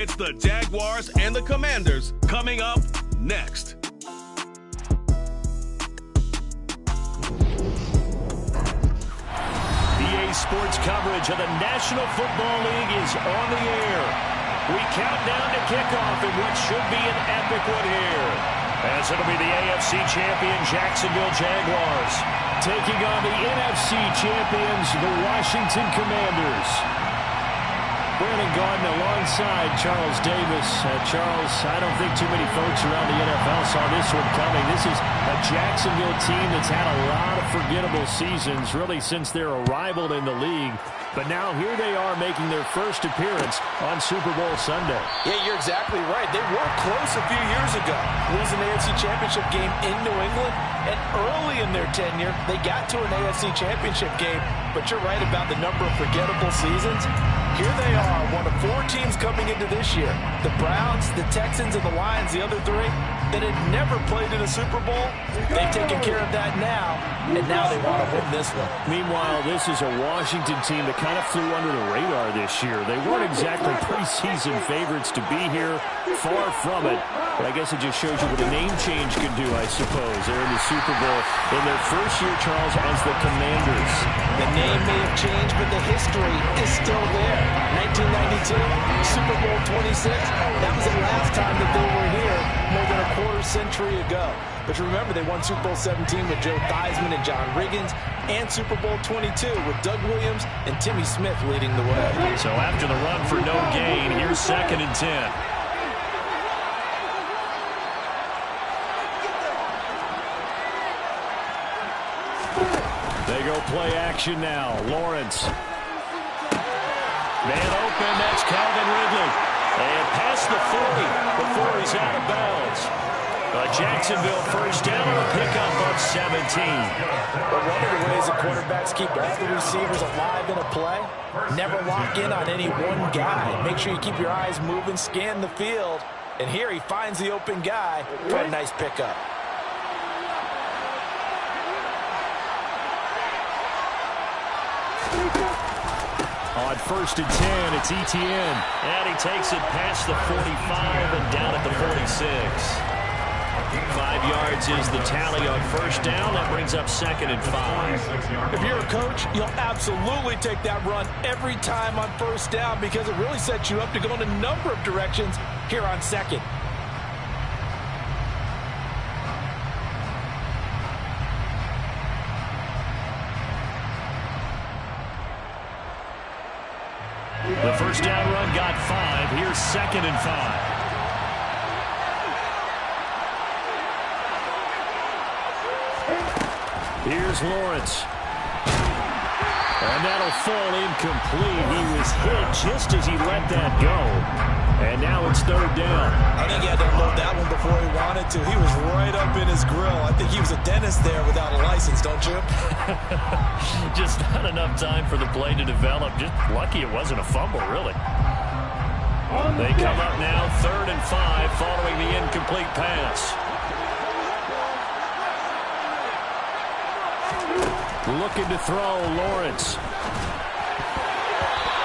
It's the Jaguars and the Commanders coming up next. EA Sports coverage of the National Football League is on the air. We count down to kickoff in what should be an epic one here, as it'll be the AFC champion Jacksonville Jaguars taking on the NFC champions, the Washington Commanders. Brandon Gaudin alongside Charles Davis. Charles, I don't think too many folks around the NFL saw this one coming. This is a Jacksonville team that's had a lot of forgettable seasons, really since their arrival in the league. But now here they are making their first appearance on Super Bowl Sunday. Yeah, you're exactly right. They were close a few years ago, losing the AFC Championship game in New England. And early in their tenure, they got to an AFC Championship game. But you're right about the number of forgettable seasons. Here they are, one of 4 teams coming into this year. The Browns, the Texans, and the Lions, the other 3, that had never played in a Super Bowl. They've taken care of that now, and now they want to win this one. Meanwhile, this is a Washington team that kind of flew under the radar this year. They weren't exactly preseason favorites to be here, far from it. But I guess it just shows you what a name change can do, I suppose. They're in the Super Bowl in their first year, Charles, as the Commanders. The name may have changed, but the history is still there. 1992, Super Bowl 26. That was the last time that they were here, more than a quarter century ago. But remember, they won Super Bowl 17 with Joe Theismann and John Riggins, and Super Bowl 22 with Doug Williams and Timmy Smith leading the way. So after the run for no gain, here's 2nd and 10. They go play action now. Lawrence. Man open, that's Calvin Ridley. And past the 40 before he's out of bounds. Jacksonville first down on a pickup of 17. But one of the ways the quarterbacks keep all the receivers alive in a play, never lock in on any one guy. Make sure you keep your eyes moving, scan the field. And here he finds the open guy for a nice pickup. On 1st and 10, it's Etienne. And he takes it past the 45 and down at the 46. 5 yards is the tally on first down. That brings up 2nd and 5. If you're a coach, you'll absolutely take that run every time on first down because it really sets you up to go in a number of directions here on 2nd. The first down run got 5. Here's 2nd and 5. Here's Lawrence. And that'll fall incomplete. He was hit just as he let that go. And now it's 3rd down. I think he had to unload that one before he wanted to. He was right up in his grill. I think he was a dentist there without a license, don't you? Just not enough time for the play to develop. Just lucky it wasn't a fumble, really. They come up now 3rd and 5 following the incomplete pass. Looking to throw, Lawrence.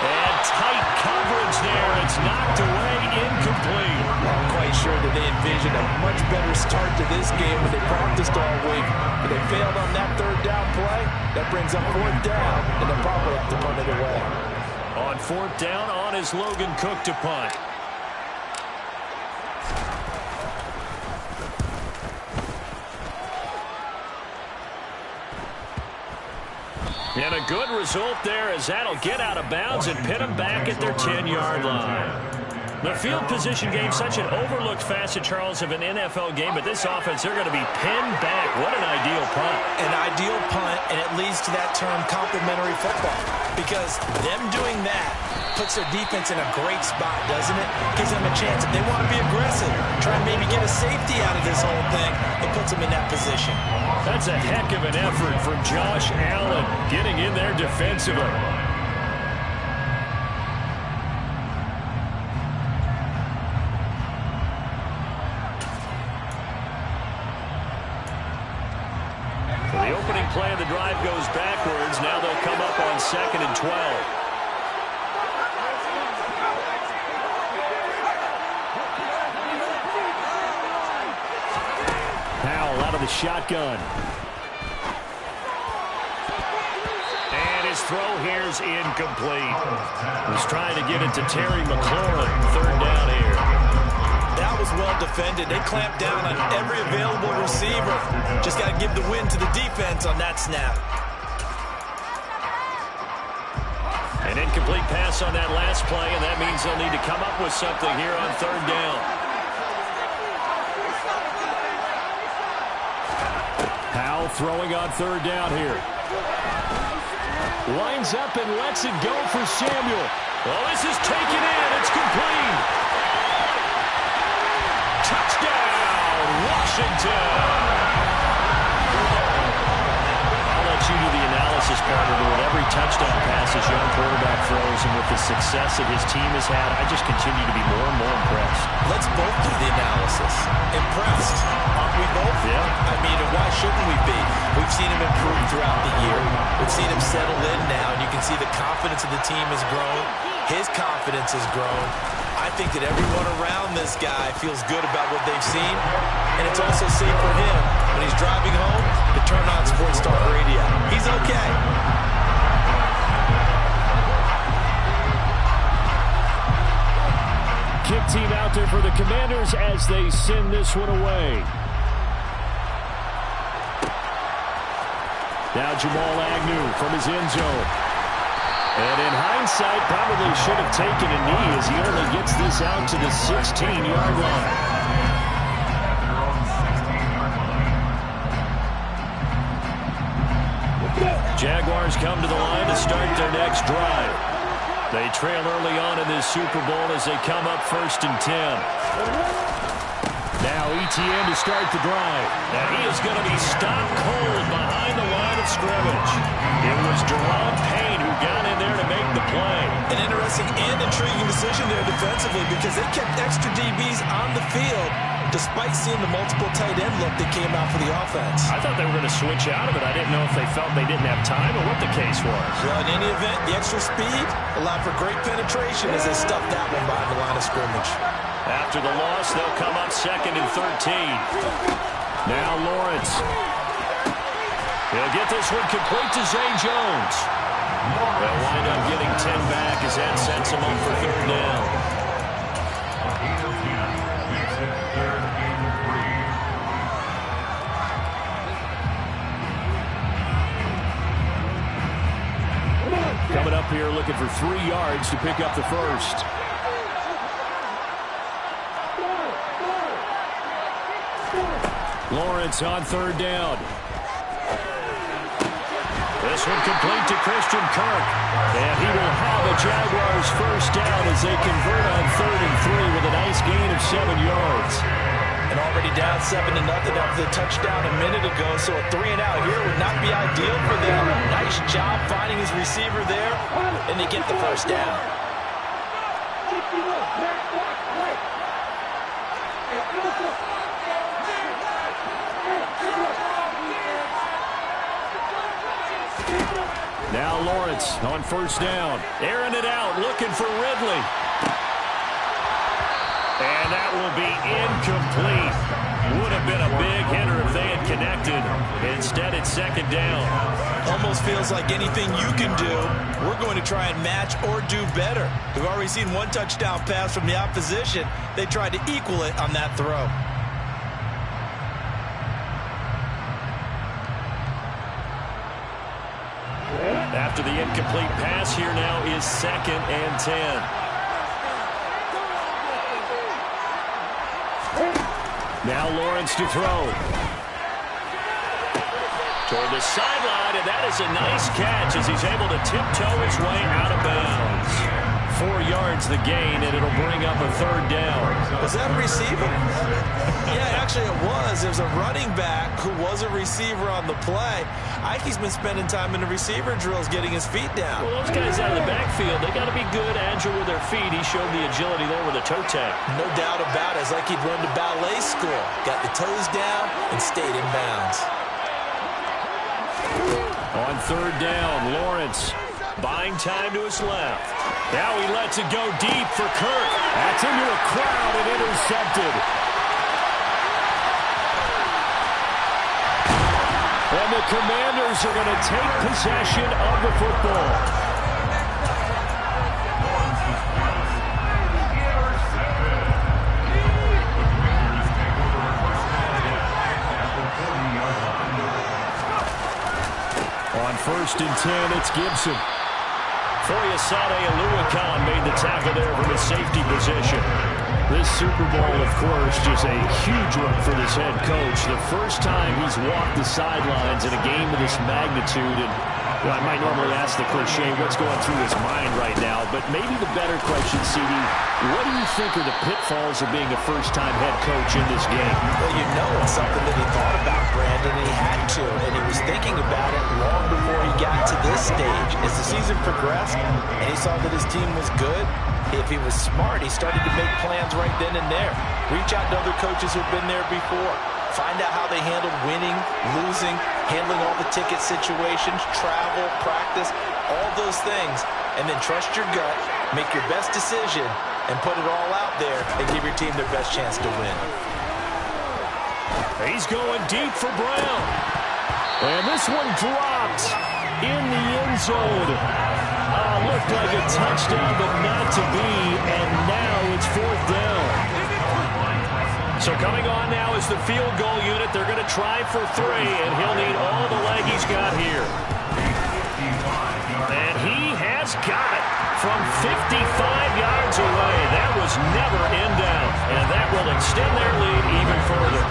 And tight coverage there. It's knocked away, incomplete. I'm quite sure that they envisioned a much better start to this game when they practiced all week. But they failed on that 3rd down play. That brings up 4th down, and they'll probably have to punt it away. On 4th down, on is Logan Cook to punt. And a good result there as that'll get out of bounds and pin them back at their 10-yard line. The field position game, such an overlooked facet, Charles, of an NFL game, but this offense, they're going to be pinned back. What an ideal punt. An ideal punt, and it leads to that term complimentary football. Because them doing that puts their defense in a great spot, doesn't it? Gives them a chance. If they want to be aggressive, try and maybe get a safety out of this whole thing, it puts them in that position. That's a heck of an effort from Josh Allen, getting in there defensively. The opening play of the drive goes backwards. Now they'll come up on 2nd and 12. out of the shotgun. And his throw here's incomplete. He's trying to get it to Terry McLaurin. Third down here. That was well defended. They clamped down on every available receiver. Just got to give the win to the defense on that snap. An incomplete pass on that last play, and that means they'll need to come up with something here on third down. Powell throwing on third down here. Lines up and lets it go for Samuel. Well, this is taken in. It's complete. Touchdown, Washington. I'll let you do the analysis part of it. With every touchdown pass his young quarterback throws, and with the success that his team has had, I just continue to be more and more impressed. Let's both do the analysis. Impressed. Aren't we both? Yeah. I mean, why shouldn't we be? We've seen him improve throughout the year. We've seen him settle in now, and you can see the confidence of the team has grown. His confidence has grown. I think that everyone around this guy feels good about what they've seen, and it's also safe for him when he's driving home to turn on Sports Talk Radio. He's okay. Kick team out there for the Commanders as they send this one away. Now Jamal Agnew from his end zone. And in hindsight, probably should have taken a knee as he only gets this out to the 16-yard line. Jaguars come to the line to start their next drive. They trail early on in this Super Bowl as they come up 1st and 10. Now ETN to start the drive. And he is going to be stopped cold behind the line of scrimmage. It was Deron Payne who got in there to make the play. An interesting and intriguing decision there defensively because they kept extra DBs on the field despite seeing the multiple tight end look that came out for the offense. I thought they were going to switch out of it. I didn't know if they felt they didn't have time or what the case was. Well, in any event, the extra speed allowed for great penetration as they stuffed that one behind the line of scrimmage. After the loss, they'll come up 2nd and 13. Now Lawrence. He'll get this one complete to Zay Jones. They'll wind up getting 10 back as that sets him up for third down. Coming up here looking for 3 yards to pick up the first. Lawrence on third down. This one complete to Christian Kirk. And he will have a Jaguars first down as they convert on 3rd and 3 with a nice gain of 7 yards. And already down 7-0 after the touchdown a minute ago, so a 3-and-out here would not be ideal for them. Nice job finding his receiver there, and they get the first down. Now Lawrence on first down. Airing it out, looking for Ridley. And that will be incomplete. Would have been a big hitter if they had connected. Instead, it's 2nd down. Almost feels like anything you can do, we're going to try and match or do better. We've already seen one touchdown pass from the opposition. They tried to equal it on that throw. After the incomplete pass, here now is 2nd and 10. Now Lawrence to throw. Toward the sideline, and that is a nice catch as he's able to tiptoe his way out of bounds. 4 yards the gain, and it'll bring up a third down. Was that a receiver? Yeah, actually it was. It was a running back who was a receiver on the play. Ike's been spending time in the receiver drills getting his feet down. Well, those guys out of the backfield, they got to be good, agile with their feet. He showed the agility there with a toe tap. No doubt about it. It's like he'd run to ballet school. Got the toes down and stayed in bounds. On third down, Lawrence buying time to his left. Now he lets it go deep for Kirk. That's into a crowd and intercepted. the Commanders are going to take possession of the football. On 1st and 10, it's Gibson. Foyesade Oluwakan made the tackle there from his safety position. This Super Bowl, of course, just a huge one for this head coach. The first time he's walked the sidelines in a game of this magnitude. And I might normally ask the cliche, what's going through his mind right now? But maybe the better question, CD, what do you think are the pitfalls of being a first-time head coach in this game? Well, you know it's something that he thought about, Brandon, and he had to. And he was thinking about it long before he got to this stage. As the season progressed and he saw that his team was good, if he was smart, he started to make plans right then and there. Reach out to other coaches who've been there before. Find out how they handled winning, losing, handling all the ticket situations, travel, practice, all those things. And then trust your gut, make your best decision, and put it all out there and give your team their best chance to win. He's going deep for Brown. And this one dropped in the end zone. Looked like a touchdown, but not to be. And now it's 4th down. So coming on now is the field goal unit. They're going to try for 3, and he'll need all the leg he's got here. And he has got it from 55 yards away. That was never in doubt, and that will extend their lead even further.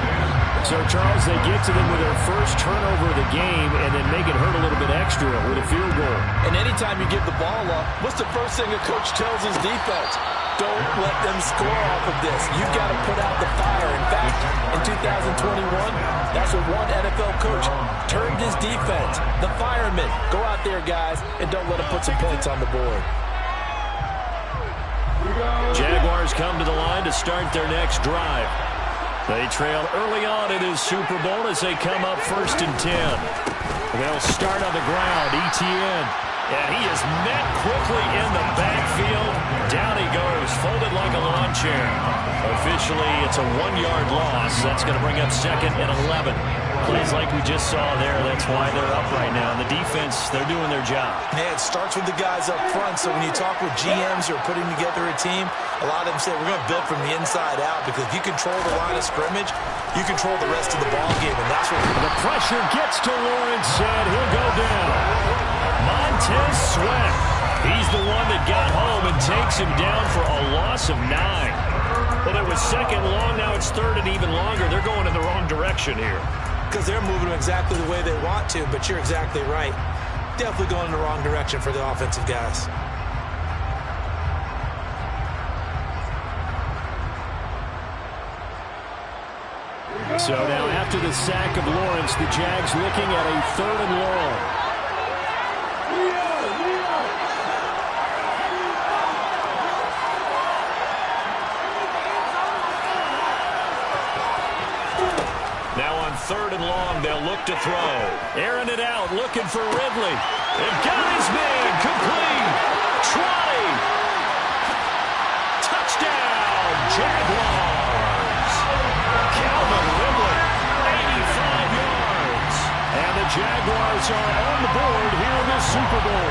So, Charles, they get to them with their first turnover of the game and then make it hurt a little bit extra with a field goal. And anytime you give the ball up, what's the first thing a coach tells his defense? Don't let them score off of this. You've got to put out the fire. In fact, in 2021, that's what one NFL coach termed his defense. The firemen. Go out there, guys, and don't let them put some points on the board. Jaguars come to the line to start their next drive. They trail early on in his Super Bowl as they come up 1st and 10. They'll start on the ground. Etienne. And he is met quickly in the backfield. Down he goes, folded like a lawn chair. Officially, it's a 1-yard loss. That's going to bring up 2nd and 11. Plays like we just saw there. That's why they're up right now. And the defense, they're doing their job. Yeah, it starts with the guys up front. So when you talk with GMs who are putting together a team, a lot of them say we're going to build from the inside out, because if you control the line of scrimmage, you control the rest of the ball game, and that's what the pressure gets to Lawrence, and he'll go down. Montez Sweat. He's the one that got home and takes him down for a loss of 9. Well, it was 2nd long. Now it's 3rd and even longer. They're going in the wrong direction here. Because they're moving exactly the way they want to, but you're exactly right. Definitely going in the wrong direction for the offensive guys. So now after the sack of Lawrence, the Jags looking at a 3rd and long. Now on 3rd and long, they'll look to throw. Airing it out, looking for Ridley. They've got his man, complete. Trolley. Touchdown, Jaguars. Calvin Ridley, 85 yards. And the Jaguars are on the board here in this Super Bowl.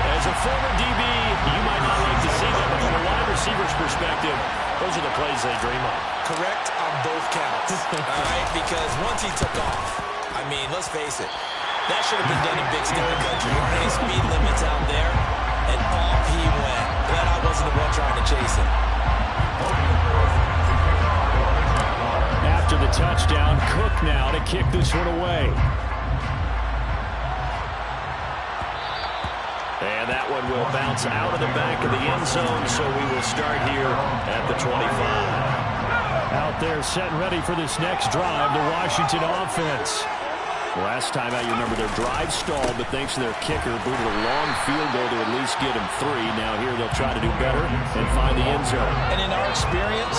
As a former DB, you might not like to see that, but from a wide receiver's perspective, those are the plays they dream of. Correct on both counts, all right? Because once he took off, I mean, let's face it, that should have been done in big sky country. There aren't any speed limits out there, and off he went. Glad I wasn't the one trying to chase him. After the touchdown, Cook now to kick this one away. And that one will bounce out of the back of the end zone, so we will start here at the 25. Out there set and ready for this next drive, the Washington offense. Last time out, you remember their drive stalled, but thanks to their kicker, booted a long field goal to at least get him 3. Now here they'll try to do better and find the end zone. And in our experience,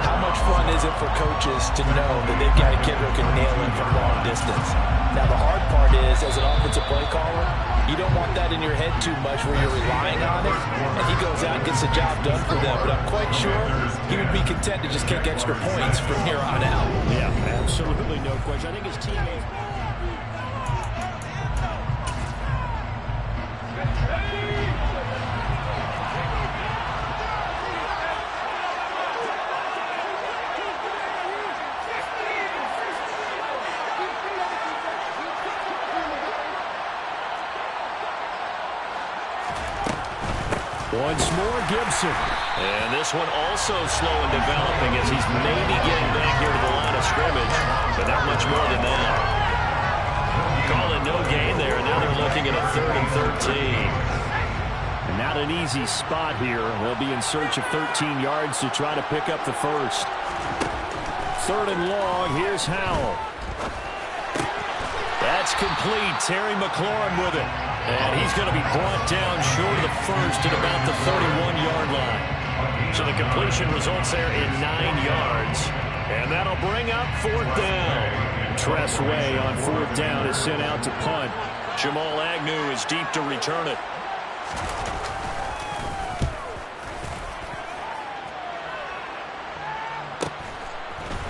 how much fun is it for coaches to know that they've got a kicker who can nail it from long distance? Now the hard part is, as an offensive play caller, you don't want that in your head too much where you're relying on it, and he goes out and gets the job done for them. But I'm quite sure he would be content to just kick extra points from here on out. Yeah, absolutely no question. I think his teammates... Once more, Gibson. And this one also slow in developing as he's maybe getting back here to the line of scrimmage, but not much more than that. Call it no gain there, and now they're looking at a 3rd and 13. And not an easy spot here. They'll be in search of 13 yards to try to pick up the first. 3rd and long. Here's Howell. That's complete. Terry McLaurin with it. And he's going to be brought down short of the first at about the 31-yard line. So the completion results there in 9 yards. And that'll bring up 4th down. Tress Way on 4th down is sent out to punt. Jamal Agnew is deep to return it.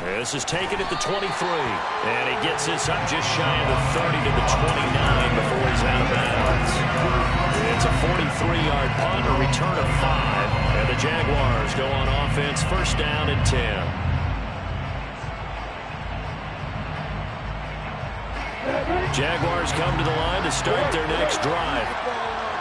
This is taken at the 23. And he gets this up just shy of the 30 to the 29 before he's out of bounds. It's a 43-yard punt, a return of 5. And the Jaguars go on offense, 1st down and 10. Jaguars come to the line to start their next drive.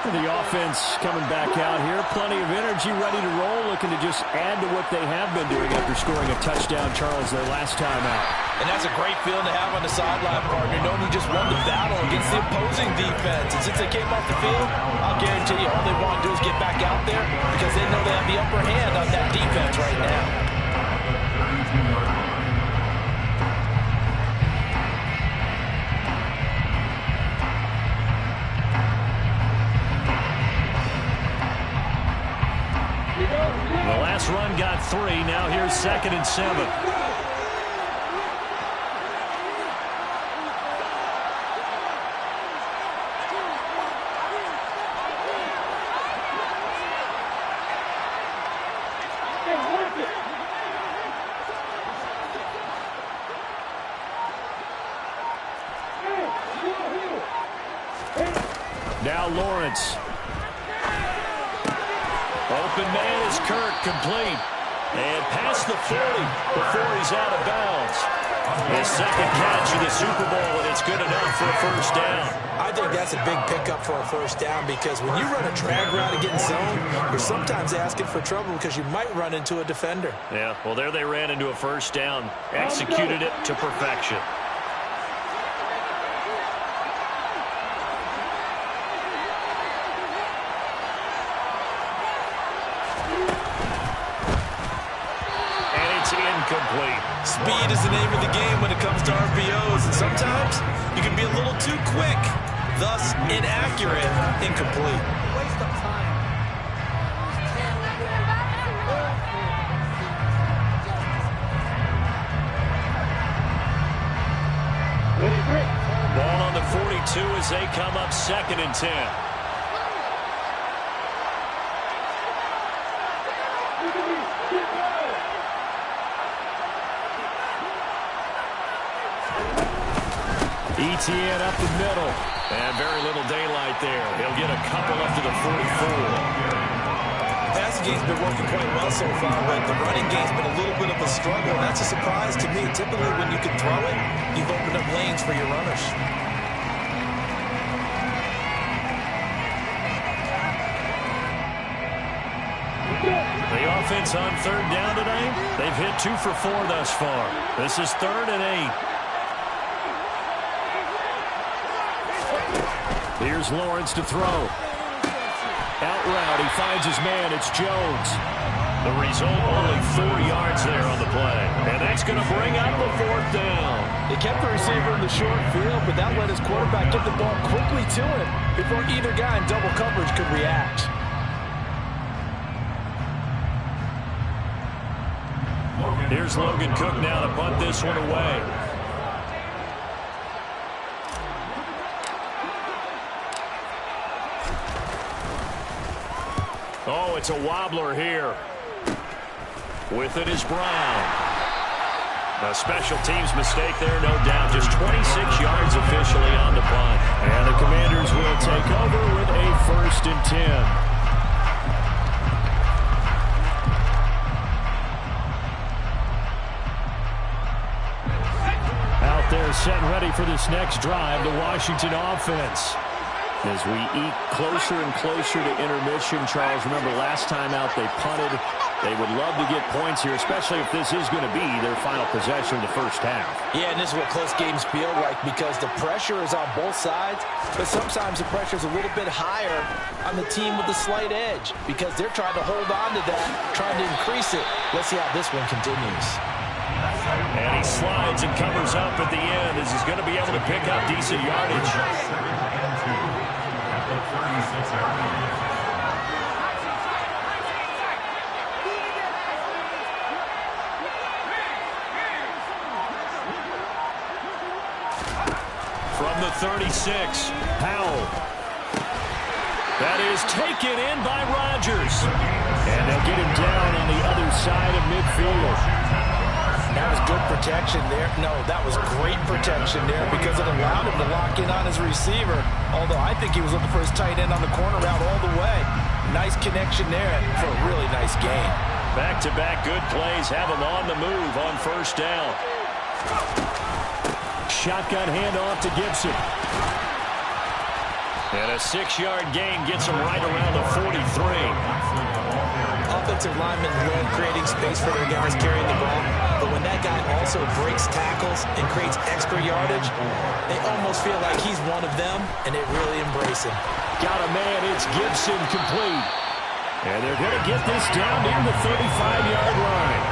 The offense coming back out here. Plenty of energy, ready to roll, looking to just add to what they have been doing after scoring a touchdown, Charles, their last time out. And that's a great feeling to have on the sideline, partner, knowing you just won the battle against the opposing defense. And since they came off the field, I'll guarantee you all they want to do is get back out there because they know they have the upper hand on that defense right now. The last run got 3. Now here's 2nd and 7. Now Lawrence. Open man is Kirk, complete. And past the 40 before he's out of bounds. His 2nd catch of the Super Bowl, and it's good enough for a 1st down. I think that's a big pickup for a 1st down because when you run a drag route and get in zone, you're sometimes asking for trouble because you might run into a defender. Yeah, well, there they ran into a 1st down. Executed it to perfection. Incomplete. Speed is the name of the game when it comes to RPOs, and sometimes you can be a little too quick, thus inaccurate, incomplete. Waste of time. Ball on the 42 as they come up 2nd and 10. Etienne up the middle. And very little daylight there. He'll get a couple up to the 44. Passing game's been working quite well so far, but the running game's been a little bit of a struggle, and that's a surprise to me. Typically, when you can throw it, you've opened up lanes for your runners. The offense on 3rd down tonight, they've hit 2 for 4 thus far. This is 3rd and 8. Here's Lawrence to throw. Out route, he finds his man. It's Jones. The result, only 4 yards there on the play. And that's going to bring up a 4th down. They kept the receiver in the short field, but that let his quarterback get the ball quickly to him before either guy in double coverage could react. Here's Logan Cook now to punt this one away. Oh, it's a wobbler here. With it is Brown. A special teams mistake there, no doubt. Just 26 yards officially on the punt. And the Commanders will take over with a 1st and 10. Out there set ready for this next drive, the Washington offense. As we eat closer and closer to intermission, Charles, remember last time out they punted. They would love to get points here, especially if this is going to be their final possession of the first half. Yeah, and this is what close games feel like because the pressure is on both sides, but sometimes the pressure is a little bit higher on the team with the slight edge because they're trying to hold on to that, trying to increase it. Let's see how this one continues. And he slides and covers up at the end as he's going to be able to pick up decent yardage. From the 36, Howell. That is taken in by Rodgers. And they'll get him down on the other side of midfield. That was good protection there. No, that was great protection there because it allowed him to lock in on his receiver. Although I think he was looking for his tight end on the corner route all the way. Nice connection there for a really nice gain. Back-to-back good plays have him on the move on first down. Shotgun handoff to Gibson. And a 6-yard gain gets him right around the 43. Offensive linemen love creating space for their guys carrying the ball, but when that guy also breaks tackles and creates extra yardage, they almost feel like he's one of them, and they really embrace him. Got a man, it's Gibson complete. And they're going to get this down near the 35-yard line.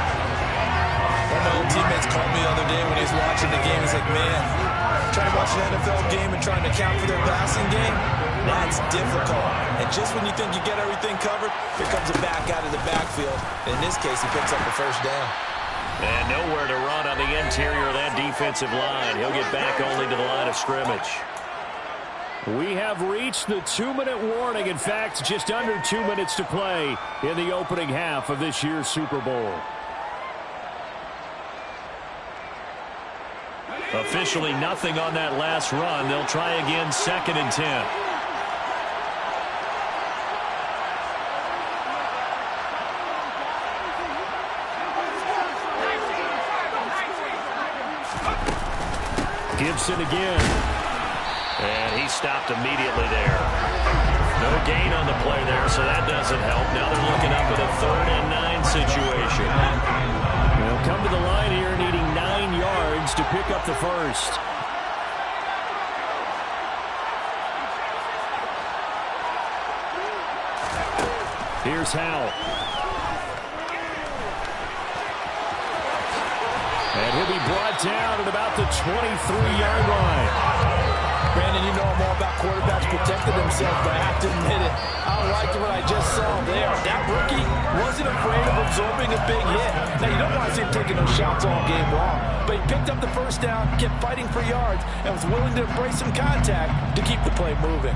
One of my old teammates called me the other day when he was watching the game. He's like, man, trying to watch an NFL game and trying to account for their passing game, that's difficult. And just when you think you get everything covered, here comes a back out of the backfield. And in this case, he picks up the first down. And nowhere to run on the interior of that defensive line. He'll get back only to the line of scrimmage. We have reached the 2-minute warning. In fact, just under 2 minutes to play in the opening half of this year's Super Bowl. Officially nothing on that last run. They'll try again, 2nd and 10. Gibson again. And he stopped immediately there. No gain on the play there, so that doesn't help. Now they're looking up at a 3rd and 9 situation. They'll come to the line here needing 9 yards to pick up the first. Here's Howell. And he'll be brought down at about the 23-yard line. Brandon, you know I'm all about quarterbacks protecting themselves, but I have to admit it. I don't like what I just saw there. That rookie wasn't afraid of absorbing a big hit. Now, you don't want to see him taking those shots all game long, but he picked up the first down, kept fighting for yards, and was willing to embrace some contact to keep the play moving.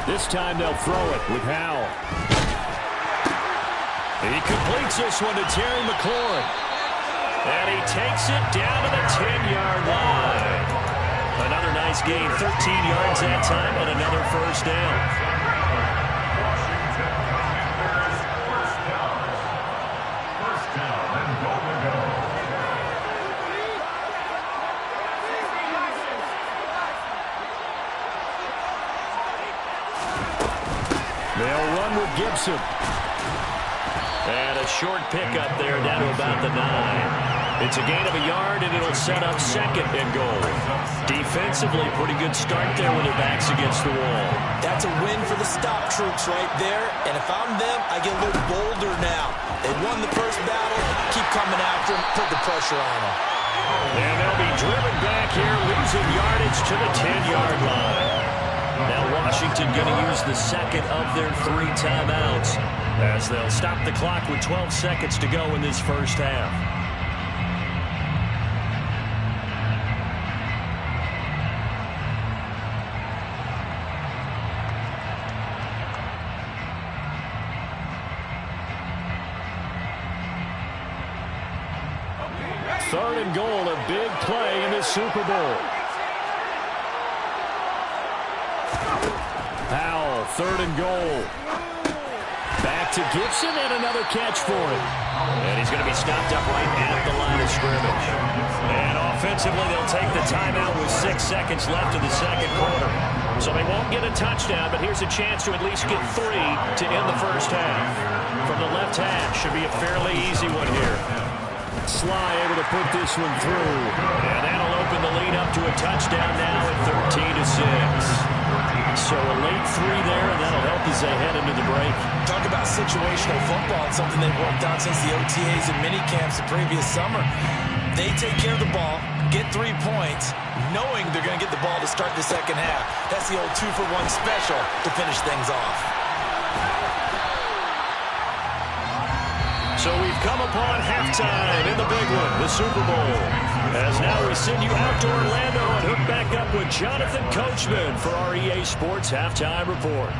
This time they'll throw it with Howell. He completes this one to Terry McLaurin. And he takes it down to the 10-yard line. Another nice gain, 13 yards that time, and another first down. They'll run with Gibson. And a short pickup there down to about the 9. It's a gain of a yard, and it'll set up 2nd and goal. Defensively, pretty good start there with their backs against the wall. That's a win for the stop troops right there. And if I'm them, I get a little bolder now. They won the first battle. Keep coming after them. Put the pressure on them. And they'll be driven back here, losing yardage to the 10-yard line. Now Washington going to use the second of their 3 timeouts as they'll stop the clock with 12 seconds to go in this first half. Third and goal, a big play in the Super Bowl. Howell. 3rd and goal. Back to Gibson, and another catch for him. And he's going to be stopped up right at the line of scrimmage. And offensively, they'll take the timeout with 6 seconds left in the second quarter. So they won't get a touchdown, but here's a chance to at least get 3 to end the first half. From the left hash, should be a fairly easy one here. Sly able to put this one through. And that'll open the lead up to a touchdown now at 13-6. So a late 3 there, and that'll help as they head into the break. Talk about situational football. It's something they've worked on since the OTAs and mini camps the previous summer. They take care of the ball, get 3 points, knowing they're going to get the ball to start the second half. That's the old 2-for-1 special to finish things off. So we've come upon halftime in the big one, the Super Bowl. As now we send you out to Orlando and hook back up with Jonathan Coachman for our EA Sports Halftime Report.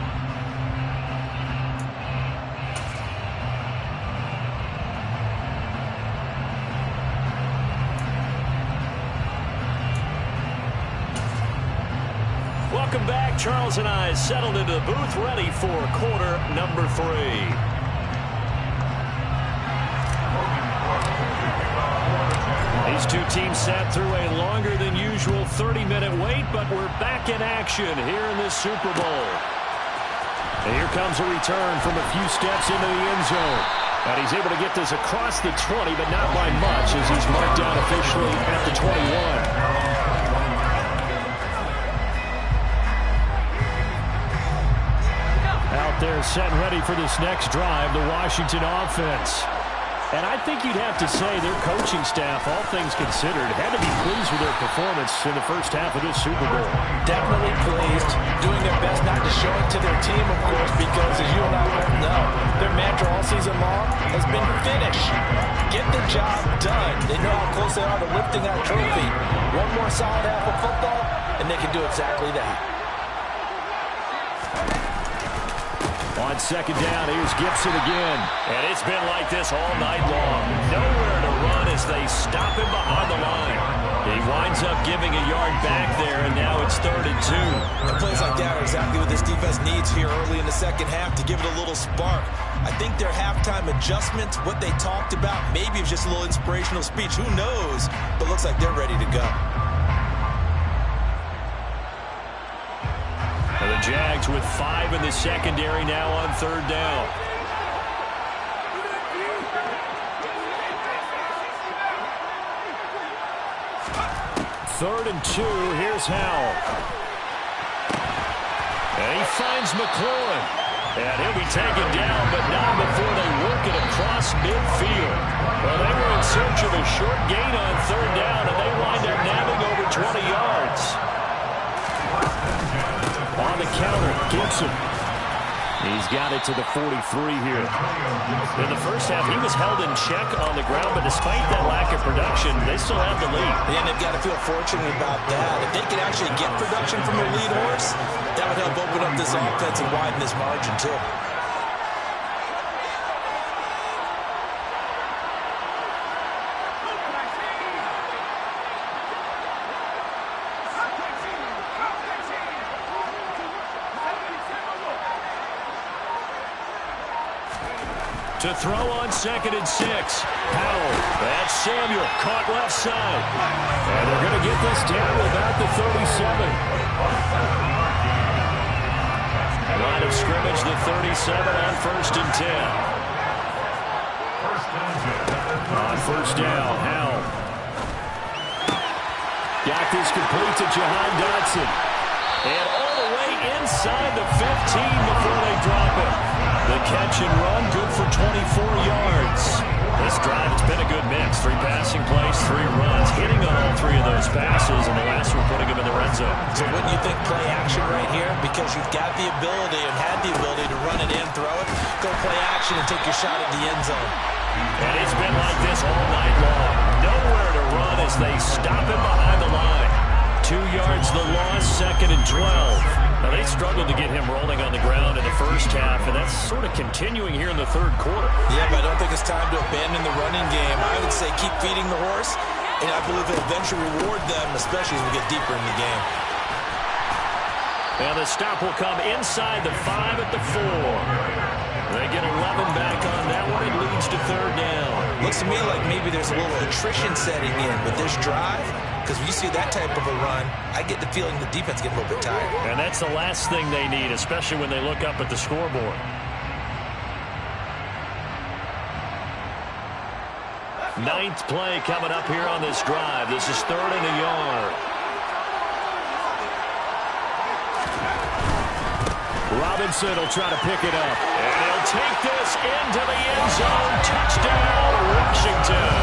Welcome back. Charles and I settled into the booth, ready for quarter number 3. These two teams sat through a longer than usual 30-minute wait, but we're back in action here in this Super Bowl. And here comes a return from a few steps into the end zone. And he's able to get this across the 20, but not by much as he's marked down officially at the 21. Out there set and ready for this next drive, the Washington offense. And I think you'd have to say their coaching staff, all things considered, had to be pleased with their performance in the first half of this Super Bowl. Definitely pleased, doing their best not to show it to their team, of course, because as you and I both know, their mantra all season long has been finish. Get the job done. They know how close they are to lifting that trophy. One more solid half of football, and they can do exactly that. On second down, here's Gibson again. And it's been like this all night long. Nowhere to run as they stop him behind the line. He winds up giving a yard back there, and now it's 3rd and 2. And plays like that are exactly what this defense needs here early in the second half to give it a little spark. I think their halftime adjustment, what they talked about, maybe it was just a little inspirational speech. Who knows? But looks like they're ready to go. And the Jags with 5 in the secondary now on 3rd down. Third and 2, here's Howell. And he finds McLaurin. And he'll be taken down, but not before they work it across midfield. Well, they were in search of a short gain on 3rd down, and they wind up nabbing over 20 yards. On the counter, Gibson. He's got it to the 43 here. In the first half, he was held in check on the ground, but despite that lack of production, they still have the lead. And they've got to feel fortunate about that. If they can actually get production from their lead horse, that would help open up this offense and widen this margin, too. To throw on 2nd and 6. Howell. That's Samuel. Caught left side. And they're going to get this down to about the 37. Line of scrimmage, the 37 on 1st and 10. On 1st down, Howell. Got this complete to Jahan Dotson. And all the way inside the 15 before they drop it. The catch and run, good for 24 yards. This drive, it's been a good mix. 3 passing plays, 3 runs, hitting on all 3 of those passes, and the last one putting them in the red zone. So wouldn't you think play action right here? Because you've got the ability and had the ability to run it in, throw it, go play action and take your shot at the end zone. And it's been like this all night long. Nowhere to run as they stop him behind the line. 2 yards the loss, 2nd and 12. Now, they struggled to get him rolling on the ground in the first half, and that's sort of continuing here in the 3rd quarter. Yeah, but I don't think it's time to abandon the running game. I would say keep feeding the horse, and I believe it'll eventually reward them, especially as we get deeper in the game. And the stop will come inside the 5 at the 4. They get 11 back on that one. It leads to third down. Looks to me like maybe there's a little attrition setting in with this drive, because when you see that type of a run, I get the feeling the defense get a little bit tired. And that's the last thing they need, especially when they look up at the scoreboard. Ninth play coming up here on this drive. This is 3rd and a yard. Robinson will try to pick it up. And he'll take this into the end zone. Touchdown, Washington.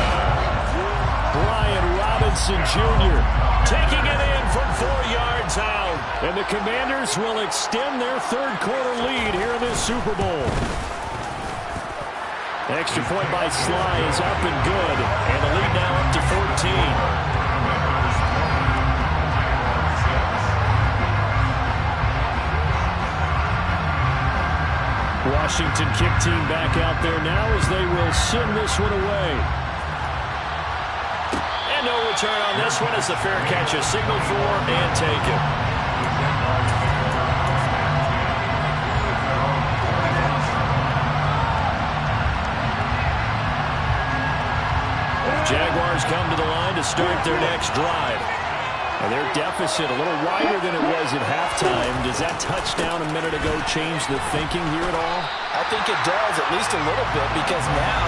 Brian Robinson Jr. taking it in from 4 yards out. And the Commanders will extend their third quarter lead here in this Super Bowl. Extra point by Sly is up and good. And the lead now up to 14. Washington kick team back out there now as they will send this one away. And no return on this one as the fair catch is signaled for and taken. Jaguars come to the line to start their next drive. And their deficit a little wider than it was at halftime. Does that touchdown a minute ago change the thinking here at all? I think it does, at least a little bit, because now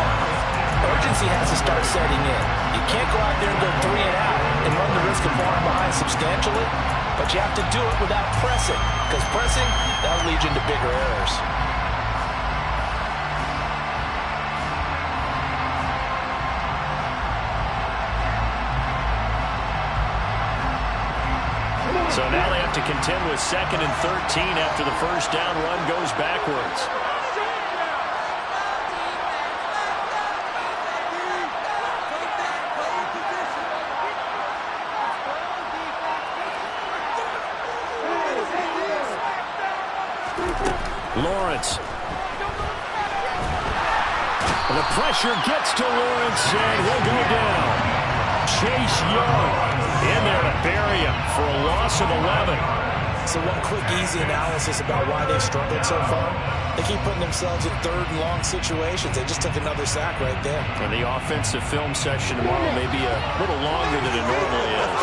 urgency has to start setting in. You can't go out there and go 3 and out and run the risk of falling behind substantially, but you have to do it without pressing, because pressing, that'll lead you into bigger errors. So now they have to contend with 2nd and 13 after the first down run goes backwards. Lawrence. The pressure gets to Lawrence, and he'll go down. Chase Young in there to bury him for a loss of 11. So one quick, easy analysis about why they've struggled so far. They keep putting themselves in 3rd and long situations. They just took another sack right there. And the offensive film session tomorrow may be a little longer than it normally is.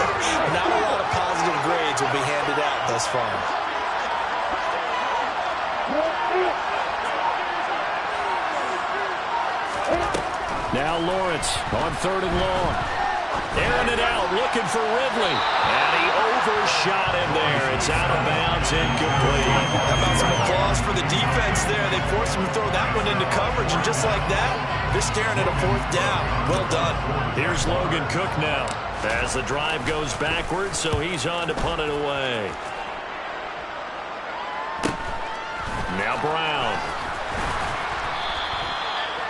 Not a lot of positive grades will be handed out thus far. Now Lawrence on 3rd and long. Airing it out, looking for Ridley. And he overshot him there. It's out of bounds, incomplete. How about some applause for the defense there? They forced him to throw that one into coverage, and just like that, they're staring at a 4th down. Well done. Here's Logan Cook now as the drive goes backwards, so he's on to punt it away. Now Brown.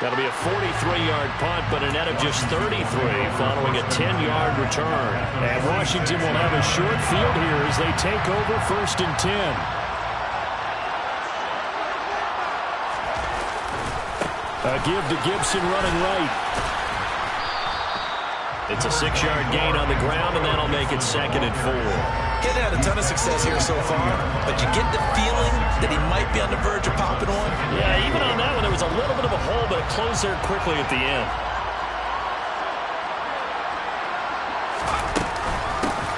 That'll be a 43-yard punt, but a net of just 33 following a 10-yard return. And Washington will have a short field here as they take over 1st and 10. A give to Gibson running right. It's a 6-yard gain on the ground, and that'll make it 2nd and 4. He's had a ton of success here so far, but you get the feeling that he might be on the verge of popping one. Yeah, even on that one, there was a little bit of a hole, but it closed there quickly at the end.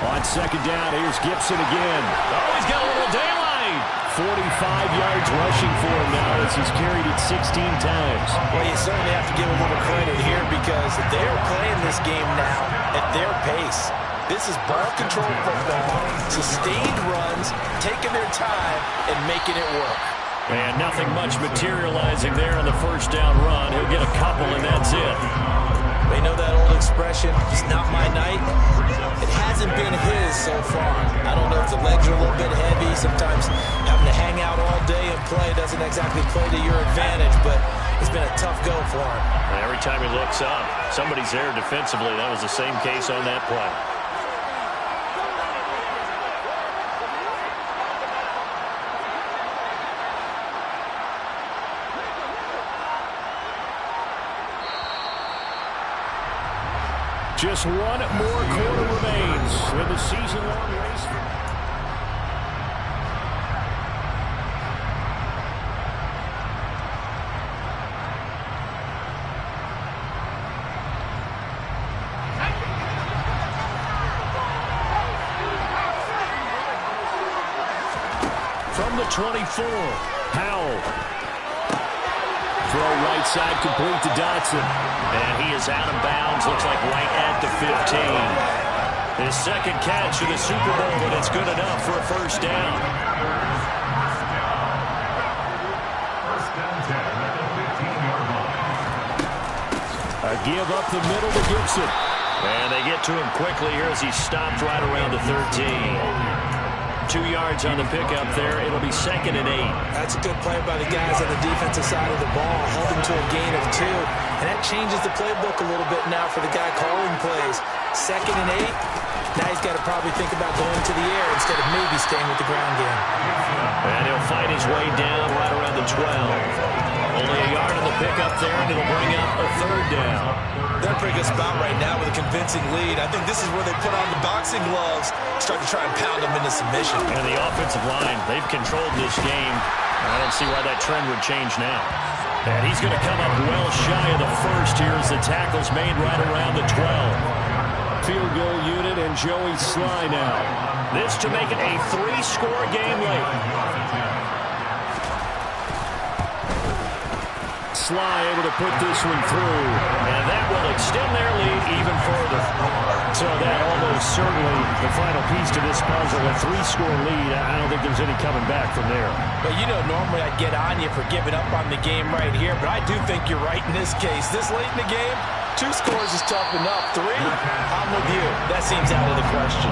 On 2nd down, here's Gibson again. Oh, he's got a little daylight. 45 yards rushing for him now as he's carried it 16 times. Well, you certainly have to give a little credit here because they're playing this game now at their pace. This is ball control football, sustained runs, taking their time, and making it work. And nothing much materializing there on the first down run. He'll get a couple, and that's it. They know that old expression, it's not my night. It hasn't been his so far. I don't know if the legs are a little bit heavy. Sometimes having to hang out all day and play doesn't exactly play to your advantage, but it's been a tough go for him. And every time he looks up, somebody's there defensively. That was the same case on that play. Just one more quarter remains in the season-long race. from the 24. Howell. Throw right side complete to Dotson. And he is out of bounds. Looks like right at the 15. His second catch of the Super Bowl, and it's good enough for a first down. A give up the middle to Gibson. And they get to him quickly here as he stopped right around the 13. 2 yards on the pickup there. It'll be 2nd and 8. That's a good play by the guys on the defensive side of the ball. Held him to a gain of 2. And that changes the playbook a little bit now for the guy calling plays. 2nd and 8. Now he's got to probably think about going to the air instead of maybe staying with the ground game. And he'll fight his way down right around the 12. Only a yard on the pickup there, and it'll bring up a 3rd down. They're pretty good spot right now with a convincing lead. I think this is where they put on the boxing gloves, start to try and pound them into submission. And the offensive line, they've controlled this game. I don't see why that trend would change now. And he's going to come up well shy of the first here as the tackle's made right around the 12. Field goal unit and Joey Sly now. This to make it a 3-score game late. Sly able to put this one through, and that will extend their lead even further. So that almost certainly the final piece to this puzzle, a 3-score lead. I don't think there's any coming back from there. But you know, normally I'd get on you for giving up on the game right here, but I do think you're right in this case. This late in the game, 2 scores is tough enough. 3, I'm with you. That seems out of the question.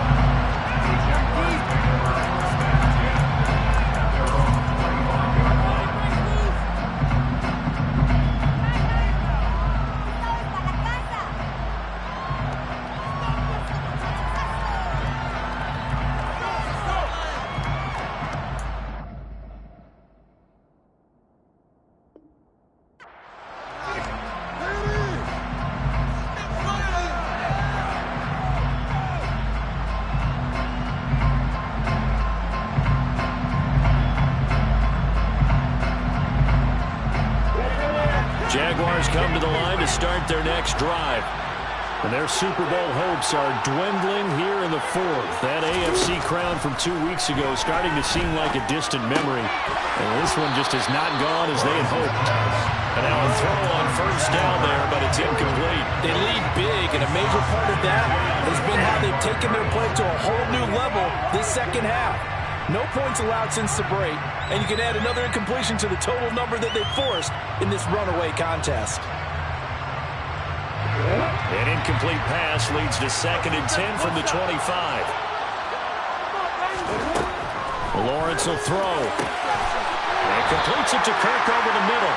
Jaguars come to the line to start their next drive. And their Super Bowl hopes are dwindling here in the 4th. That AFC crown from 2 weeks ago is starting to seem like a distant memory. And this one just has not gone as they had hoped. And now a throw on first down there, but it's incomplete. They lead big, and a major part of that has been how they've taken their play to a whole new level this second half. No points allowed since the break, and you can add another incompletion to the total number that they forced in this runaway contest. An incomplete pass leads to 2nd and 10 from the 25. Lawrence will throw. And completes it to Kirk over the middle.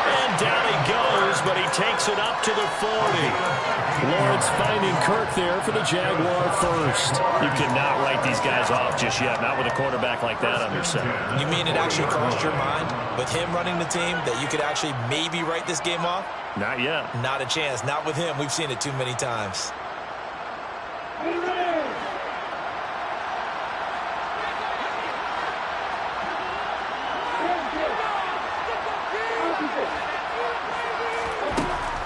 And down he goes, but he takes it up to the 40. Lawrence finding Kirk there for the Jaguar first. You cannot write these guys off just yet, not with a quarterback like that under center. You mean it actually crossed your mind with him running the team that you could actually maybe write this game off? Not yet. Not a chance. Not with him. We've seen it too many times.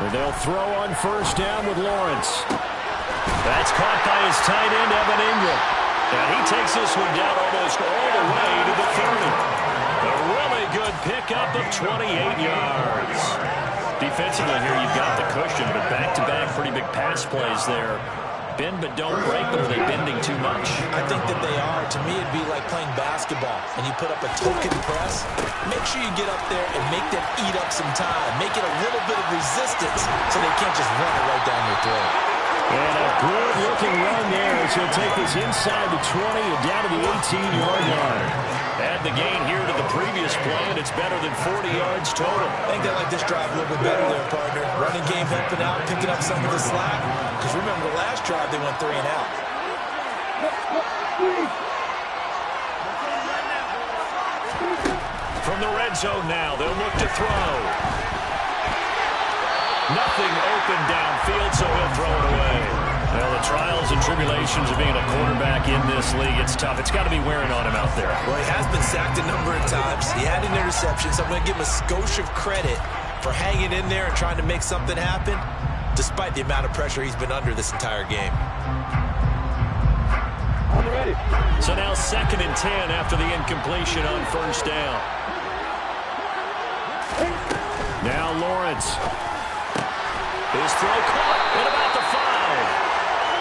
They'll throw on first down with Lawrence. That's caught by his tight end, Evan Ingram. And he takes this one down almost all the way to the 30. A really good pickup of 28 yards. Defensively here, you've got the cushion, but back-to-back pretty big pass plays there. Bend but don't break, but are they bending too much? I think that they are. To me, it'd be like playing basketball, and you put up a token press. Make sure you get up there and make them eat up some time. Make it a little bit of resistance so they can't just run it right down your throat. And a good-looking run there as he'll take this inside the 20 and down to the 18-yard line. Add the gain here to the previous play, and it's better than 40 yards total. I think they like this drive a little bit better there, partner. Running game helping out, picking up some of the slack. Because remember, the last drive, they went 3 and out. From the red zone now, they'll look to throw. Nothing open downfield, so he'll throw it away. Well, the trials and tribulations of being a quarterback in this league, it's tough. It's got to be wearing on him out there. Well, he has been sacked a number of times. He had an interception, so I'm going to give him a skosh of credit for hanging in there and trying to make something happen, despite the amount of pressure he's been under this entire game. So now 2nd and 10 after the incompletion on first down. Now Lawrence. His throw caught at about the 5.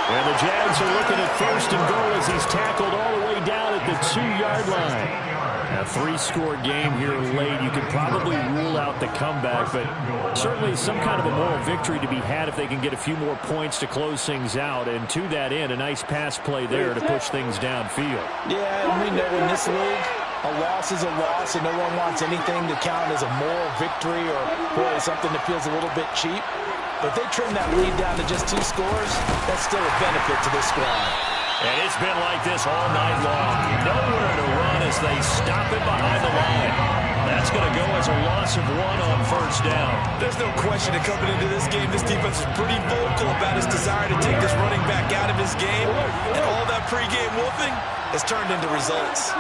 And the Jags are looking at 1st and goal as he's tackled all the way down at the 2-yard line. A 3-score game here late. You could probably rule out the comeback, but certainly some kind of a moral victory to be had if they can get a few more points to close things out. And to that end, a nice pass play there to push things downfield. Yeah, and we know in this league, a loss is a loss, and no one wants anything to count as a moral victory or really something that feels a little bit cheap. But if they trim that lead down to just 2 scores, that's still a benefit to this squad. And it's been like this all night long. Nowhere to run as they stop it behind the line. That's going to go as a loss of 1 on first down. There's no question that coming into this game, this defense is pretty vocal about its desire to take this running back out of his game. And all that pregame wolfing has turned into results.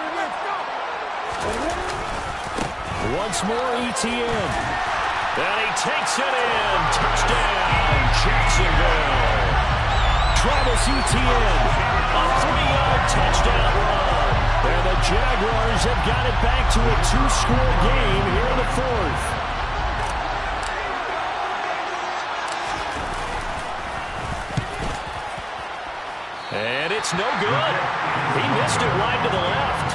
Once more, ETN. And he takes it in. Touchdown, Jacksonville. Travis Etienne, a 3-yard touchdown run. And the Jaguars have got it back to a 2-score game here in the 4th. And it's no good. He missed it wide to the left.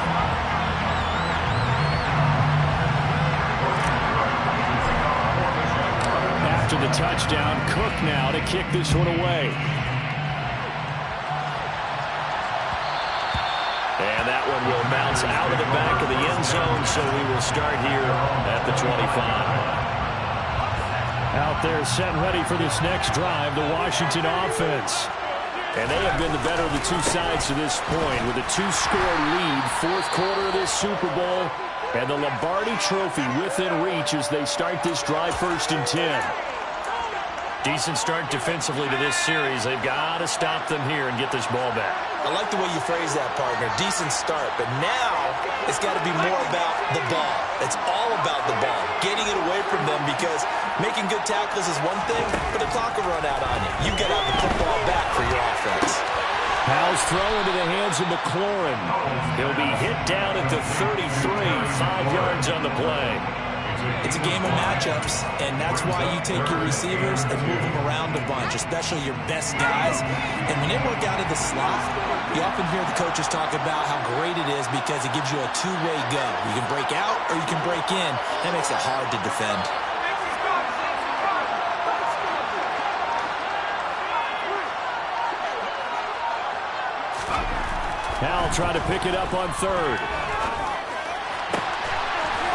After the touchdown, Cook now to kick this one away. And that one will bounce out of the back of the end zone, so we will start here at the 25. Out there set ready for this next drive, the Washington offense. And they have been the better of the two sides to this point with a 2-score lead, 4th quarter of this Super Bowl, and the Lombardi Trophy within reach as they start this drive 1st and 10. Decent start defensively to this series. They've got to stop them here and get this ball back. I like the way you phrase that, partner. Decent start, but now it's got to be more about the ball. It's all about the ball, getting it away from them, because making good tackles is one thing, but the clock will run out on you. You've got to have the football back for your offense. Powell's throw into the hands of McLaurin. He'll be hit down at the 33, 5 yards on the play. It's a game of matchups, and that's why you take your receivers and move them around a bunch, especially your best guys. And when they work out of the slot, you often hear the coaches talk about how great it is because it gives you a two-way go. You can break out or you can break in. That makes it hard to defend. Powell trying to pick it up on 3rd.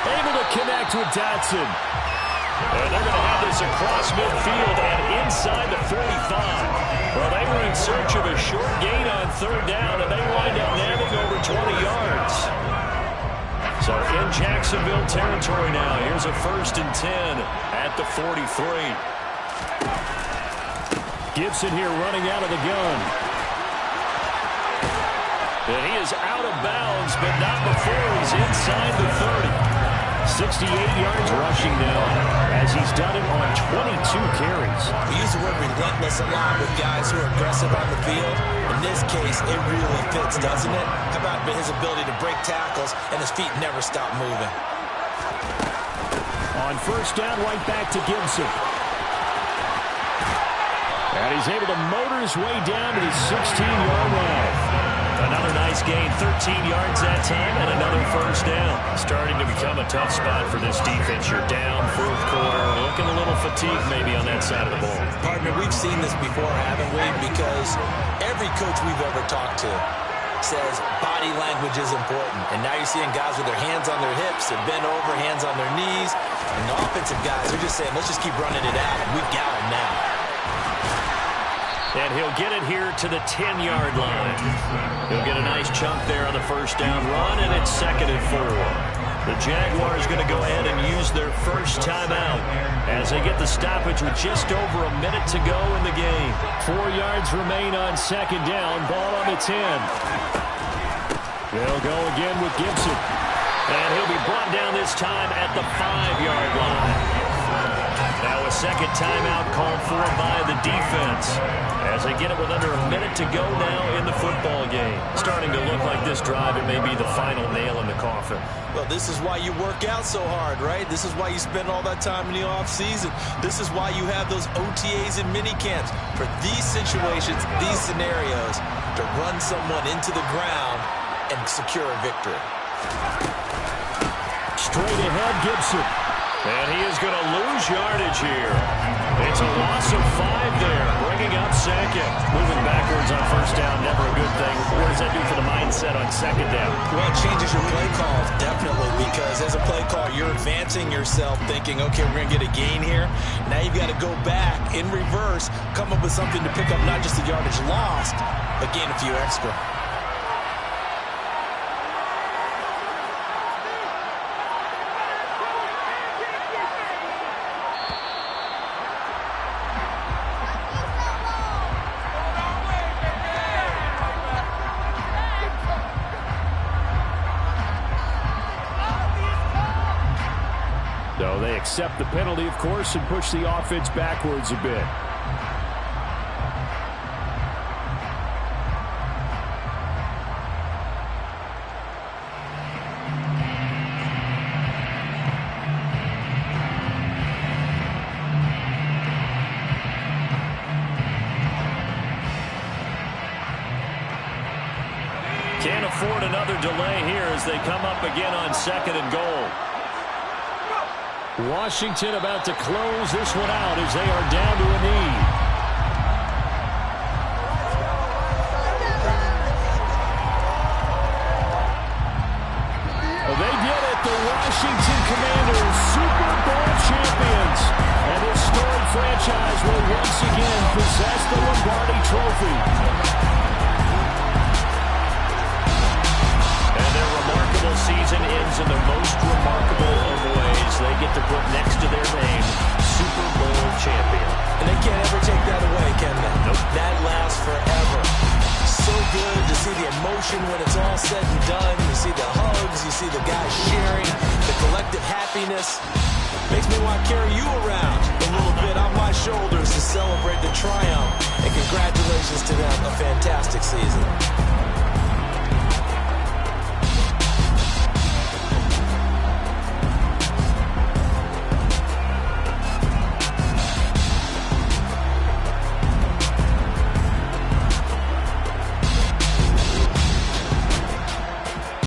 Able to connect with Dotson. And they're going to have this across midfield and inside the 45. Well, they were in search of a short gain on 3rd down, and they wind up nabbing over 20 yards. So in Jacksonville territory now. Here's a 1st and 10 at the 43. Gibson here running out of the gun. And he is out of bounds, but not before he's inside the 30. 68 yards rushing now, as he's done it on 22 carries. We use the word relentless a lot with guys who are aggressive on the field. In this case, it really fits, doesn't it? How about his ability to break tackles and his feet never stop moving? On 1st down, right back to Gibson. And he's able to motor his way down to the 16-yard line. Another nice gain, 13 yards that time, and another 1st down. Starting to become a tough spot for this defense. You're down 4th quarter, looking a little fatigued maybe on that side of the ball. Partner, we've seen this before, haven't we? Because every coach we've ever talked to says body language is important. And now you're seeing guys with their hands on their hips, they're bent over, hands on their knees. And the offensive guys are just saying, let's just keep running it out. And we've got them now. And he'll get it here to the 10-yard line. He'll get a nice chunk there on the 1st down run, and it's 2nd and 4. The Jaguars going to go ahead and use their first timeout as they get the stoppage with just over a minute to go in the game. 4 yards remain on 2nd down. Ball on the 10. They'll go again with Gibson. And he'll be brought down this time at the 5-yard line. Now a second timeout called for by the defense as they get it with under a minute to go now in the football game. Starting to look like this drive, it may be the final nail in the coffin. Well, this is why you work out so hard, right? This is why you spend all that time in the offseason. This is why you have those OTAs and mini camps for these situations, these scenarios, to run someone into the ground and secure a victory. Straight ahead, Gibson. And he is going to lose yardage here. It's a loss of 5 there, bringing up second. Moving backwards on first down, never a good thing. What does that do for the mindset on second down? Well, it changes your play calls, definitely, because as a play caller, you're advancing yourself thinking, okay, we're going to get a gain here. Now you've got to go back in reverse, come up with something to pick up not just the yardage lost, but gain a few extra. So they accept the penalty, of course, and push the offense backwards a bit. Can't afford another delay here as they come up again on second and goal. Washington about to close this one out as they are down to a knee. Well, they did it. The Washington Commanders, Super Bowl champions. And this storied franchise will once again possess the Lombardi Trophy. And their remarkable season ends in the most remarkable of ways. They get to put next to their name, Super Bowl champion. And they can't ever take that away, can they? Nope. That lasts forever. So good to see the emotion when it's all said and done. You see the hugs, you see the guys sharing, the collective happiness. Makes me want to carry you around a little bit on my shoulders to celebrate the triumph. And congratulations to them, a fantastic season.